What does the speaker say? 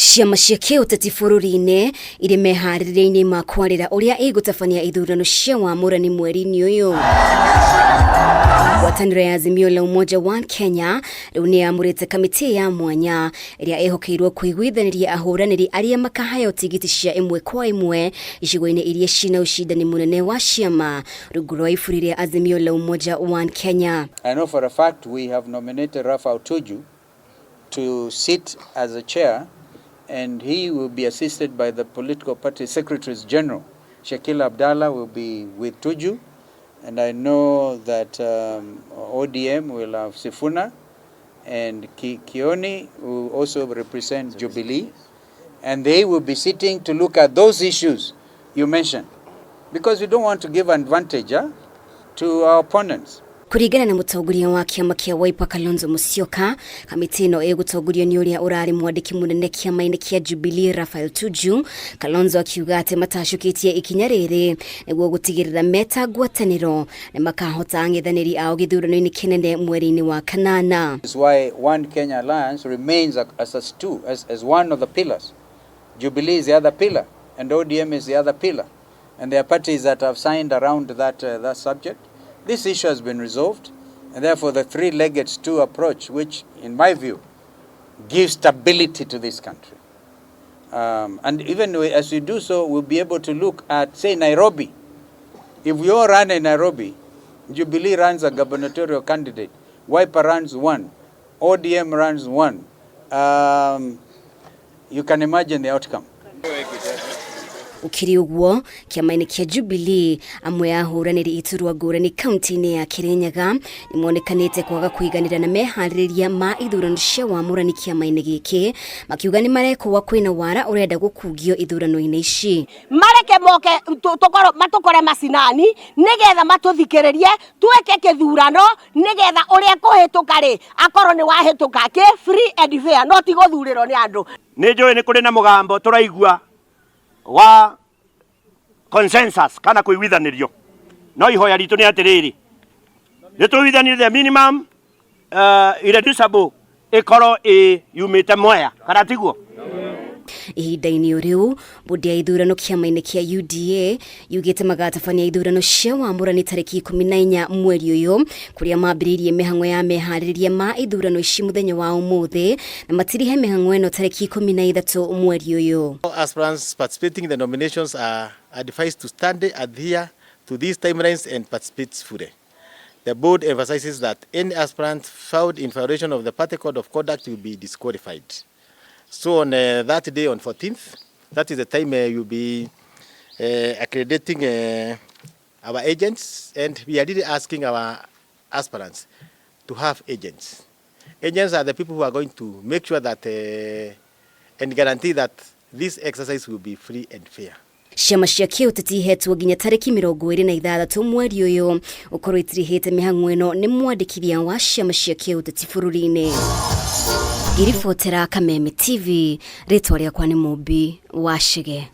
Ciama cia kiuteti bũrũri-inĩ irĩ meharĩrĩria-inĩ ma kwarira ũrĩa ĩgũtabania ithurano cia Wamurani mweri-inĩ ũyũ. Ngwatanĩro ya Azimio la Umoja One Kenya rĩu nĩ yamũrĩte kamĩtĩ ya mwanya ĩrĩa ĩhokeirwo kũiguithanĩria ahũranĩri arĩa makaheo tigiti cia ĩmwe kwa ĩmwe icigo-inĩ iria cina ũcindani mũnene wa ciama rungu rwa iburi rĩa Azimio la Umoja One Kenya. I know for a fact we have nominated Rafael Tuju to sit as a chair, and he will be assisted by the political party secretaries general. Shakil Abdallah will be with Tuju, and I know that ODM will have Sifuna, and Kioni will also represent Jubilee, and they will be sitting to look at those issues you mentioned, because we don't want to give advantage to our opponents. Kurigana na mũtongoria wa kiama kia Wiper Kalonzo Musyoka, kamĩtĩ ĩno ĩgũtongorio nĩ ũrĩa ũrarĩ mwandĩki mũnene kiama-inĩ kia Jubilee Rafael Tuju. Kalonzo akiuga atĩ matacũkĩtie ikinya rĩrĩ nĩguo gũtigĩrĩra meta ngwatanĩro na makahota ang'ethanĩri ao gĩthurano-inĩ kĩnene mweri-inĩ wa kanana. This is why One Kenya Alliance remains as one of the pillars. Jubilee is the other pillar, and ODM is the other pillar, and there are parties that have signed around that subject. This issue has been resolved, and therefore the three-legged stool approach, which in my view gives stability to this country. And even as we do so, we'll be able to look at, say, Nairobi. If we all run in Nairobi, Jubilee runs a gubernatorial candidate, Wiper runs one, ODM runs one. You can imagine the outcome. Ukiri ũguo kiama-inĩ kia Jubilee amwe a ahũranĩri iturwa ngũrani kaunti-inĩ ya Kirinyaga nĩmonekanĩte kwaga kũiganĩra na meharĩrĩria ma ithurano cia Wamurani kiama-inĩ gĩkĩ, makiuga nĩ marekwo kwĩna wara ũrenda gũkungio ithurano-inĩ ici. Mareke moke matukore macinani nĩgetha matũthikĩrĩrie tweke kĩthurano nĩgetha ũrĩa kũhĩtũka rĩ akorwo nĩ wahĩtũka free and fair, no ti gũthurĩrwo nĩ andũ. Nĩ njũĩ nĩ kũrĩ na mũgambo tũraigua wa consensus kana kuiguithanĩrio, no ihoya ritũ nĩ atĩrĩrĩ, nĩ tũiguithanĩrie the minimum irreducible ĩkorwo yumĩte Mwea, kana tiguo? Ihinda-inĩ rĩu mbũndi ya ithurano kiama-inĩ kia UDA yugĩte magatabania ithurano cia Wamurani tarĩki 14 mweri ũyũ, kũrĩa mambĩrĩirie mĩhang'o ya meharĩrĩria ma ithurano ici mũthenya wa ũmũthĩ na matirihe mĩhang'o ĩno tarĩki 13 mweri ũyũ. Aspirants participating in the nominations are advised to adhere to these timelines and participate fully. The board emphasizes that any aspirant found in violation of the party code of conduct will be disqualified. So on that day, on 14th, that is the time you'll be accrediting our agents, and we are really asking our aspirants to have agents. Agents are the people who are going to make sure that and guarantee that this exercise will be free and fair. Ciama cia kiuteti ihetwo nginya tarĩki 26 mweri ũyũ ũkorwo itirihĩte mĩhang'o ĩno nĩ mwandĩkithia wa ciama cia kiuteti bũrũri-inĩ. Ngiribotera Kameme TV, rĩtwa rĩakwa nĩ Mũmbi wa Shige.